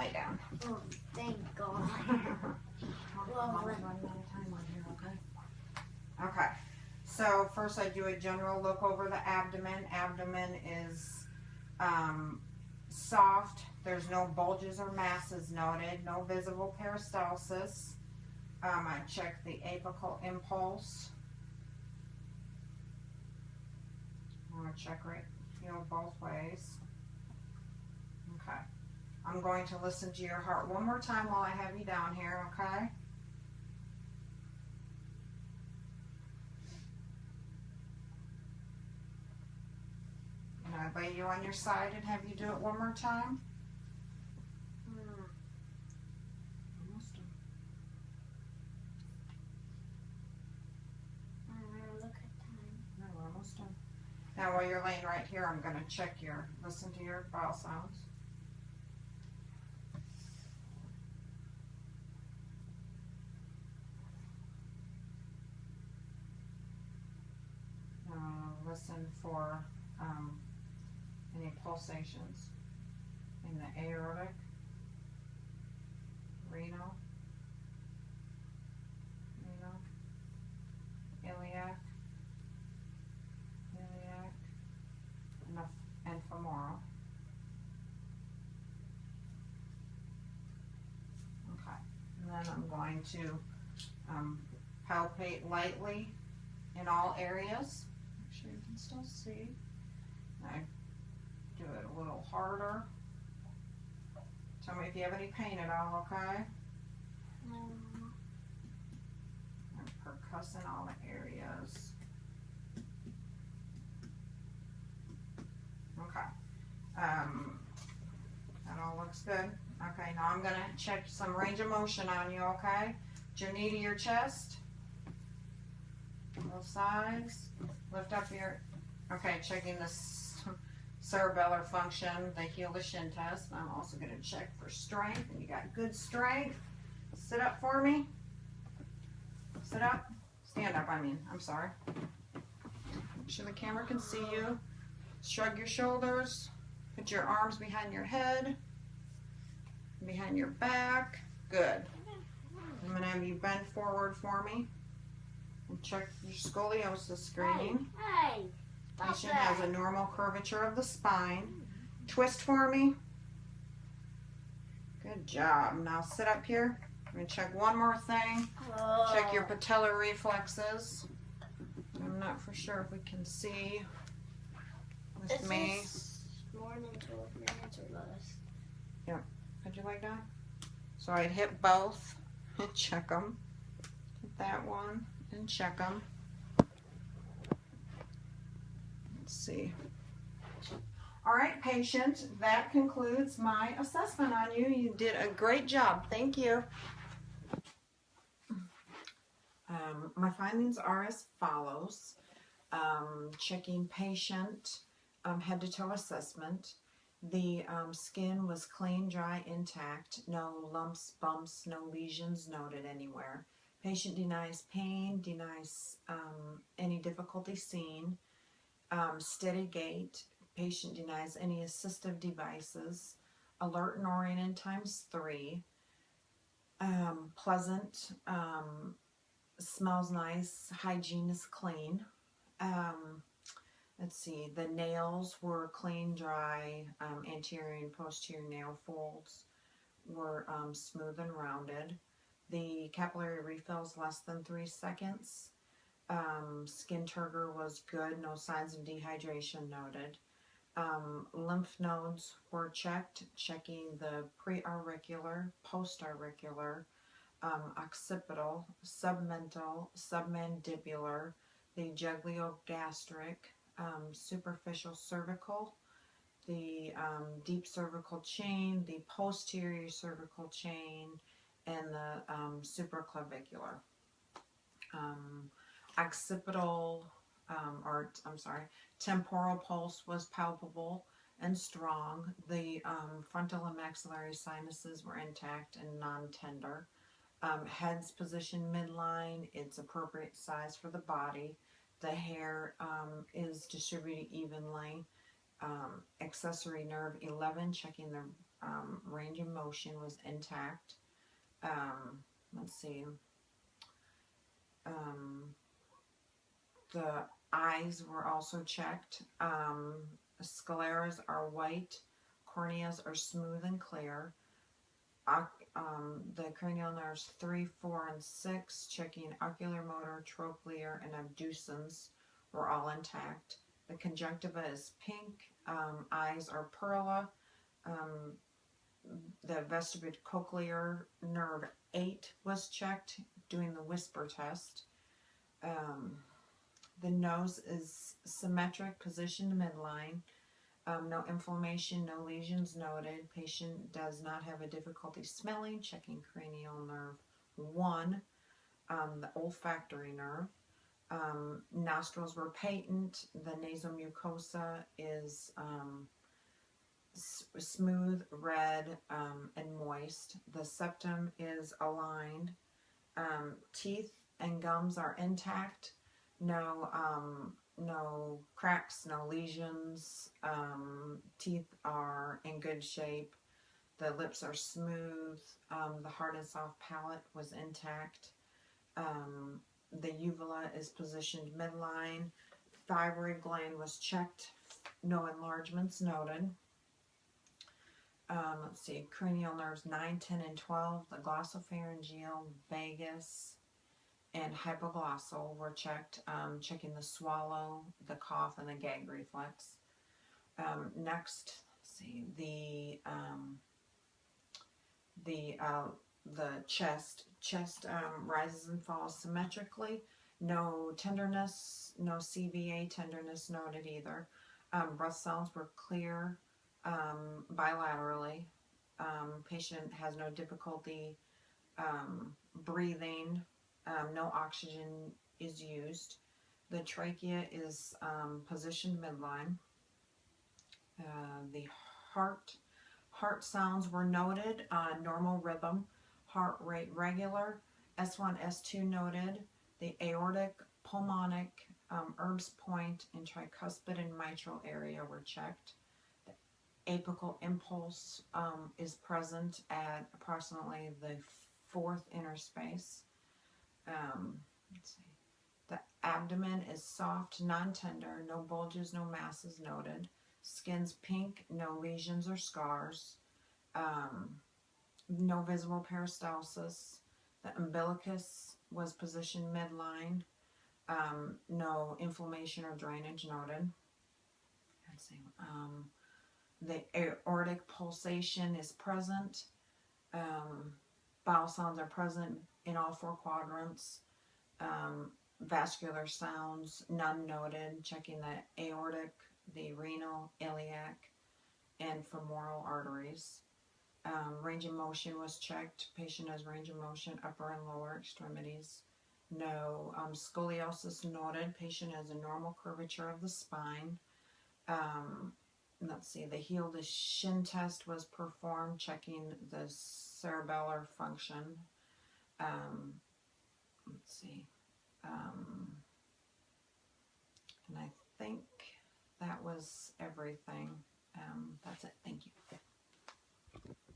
lay down. Oh, thank God. Mom's running out of time on here, okay? Okay. So first I do a general look over the abdomen. Abdomen is soft. There's no bulges or masses noted. No visible peristalsis. I check the apical impulse. I'm going to check right here both ways. Okay. I'm going to listen to your heart one more time while I have you down here, okay? And I lay you on your side and have you do it one more time. Almost done. Look at time. No, we're almost done. Now while you're laying right here, I'm going to check listen to your bowel sounds. Listen for any pulsations in the aortic, renal, iliac, and femoral. Okay, and then I'm going to palpate lightly in all areas. Make sure you can still see. I do it a little harder. Tell me if you have any pain at all, okay? I'm percussing all the areas. Okay. That all looks good. Okay, now I'm going to check some range of motion on you, okay? Put your knee to your chest. Both sides. Lift up your, okay, checking the cerebellar function, the heel to shin test. I'm also going to check for strength, and you got good strength. Sit up for me. Sit up. Stand up, I mean. I'm sorry. Make sure the camera can see you. Shrug your shoulders. Put your arms behind your head, behind your back. Good. I'm going to have you bend forward for me. And check your scoliosis screening. Hey, Patient has a normal curvature of the spine. Twist for me. Good job. Now sit up here. I'm going to check one more thing. Check your patellar reflexes. I'm not for sure if we can see with me. More than 12 minutes or less. Yep. How'd you like that? So I'd hit both and check them. Hit that one and check them. Let's see. All right, patient, that concludes my assessment on you. You did a great job. Thank you. My findings are as follows. Checking patient head to toe assessment. The skin was clean, dry, intact. No lumps, bumps, no lesions noted anywhere. Patient denies pain, denies any difficulty seen. Steady gait. Patient denies any assistive devices. Alert and oriented ×3. Pleasant. Smells nice. Hygiene is clean. Let's see. The nails were clean, dry. Anterior and posterior nail folds were smooth and rounded. The capillary refills less than 3 seconds. Skin turgor was good. No signs of dehydration noted. Lymph nodes were checked, checking the preauricular, postauricular, occipital, submental, submandibular, the jugulogastric, superficial cervical, the deep cervical chain, the posterior cervical chain, and the supraclavicular. Occipital, temporal pulse was palpable and strong. The frontal and maxillary sinuses were intact and non-tender. Head's position midline, it's appropriate size for the body. The hair is distributed evenly. Accessory nerve 11, checking the Range of motion was intact. Let's see. The eyes were also checked. Scleras are white. Corneas are smooth and clear. The cranial nerves 3, 4, and 6, checking ocular motor, trochlear, and abducens, were all intact. The conjunctiva is pink. Eyes are perla. The vestibulocochlear nerve 8 was checked, doing the whisper test. The nose is symmetric, positioned midline. No inflammation, no lesions noted. Patient does not have a difficulty smelling. Checking cranial nerve 1, the olfactory nerve. Nostrils were patent. The nasal mucosa is smooth, red, and moist. The septum is aligned. Teeth and gums are intact. No cracks, no lesions. Teeth are in good shape. The lips are smooth. The hard and soft palate was intact. The uvula is positioned midline. Thyroid gland was checked. No enlargements noted. Let's see, cranial nerves 9, 10, and 12. The glossopharyngeal, vagus, and hypoglossal were checked, checking the swallow, the cough, and the gag reflex. Next, let's see, the chest rises and falls symmetrically. No tenderness, no CVA tenderness noted either. Breath sounds were clear bilaterally. Patient has no difficulty breathing. No oxygen is used. The trachea is positioned midline. The heart sounds were noted. Normal rhythm. Heart rate regular. S1, S2 noted. The aortic, pulmonic, Erb's point, and tricuspid and mitral area were checked. The apical impulse is present at approximately the 4th interspace. Let's see. The abdomen is soft, non-tender, no bulges, no masses noted. Skin's pink, no lesions or scars. No visible peristalsis. The umbilicus was positioned midline. No inflammation or drainage noted. Let's see. The aortic pulsation is present. Bowel sounds are present in all 4 quadrants. Vascular sounds, none noted. Checking the aortic, the renal, iliac, and femoral arteries. Range of motion was checked. Patient has range of motion, upper and lower extremities. No scoliosis noted. Patient has a normal curvature of the spine. Let's see, the heel to shin test was performed, checking the cerebellar function. Let's see. And I think that was everything. That's it. Thank you.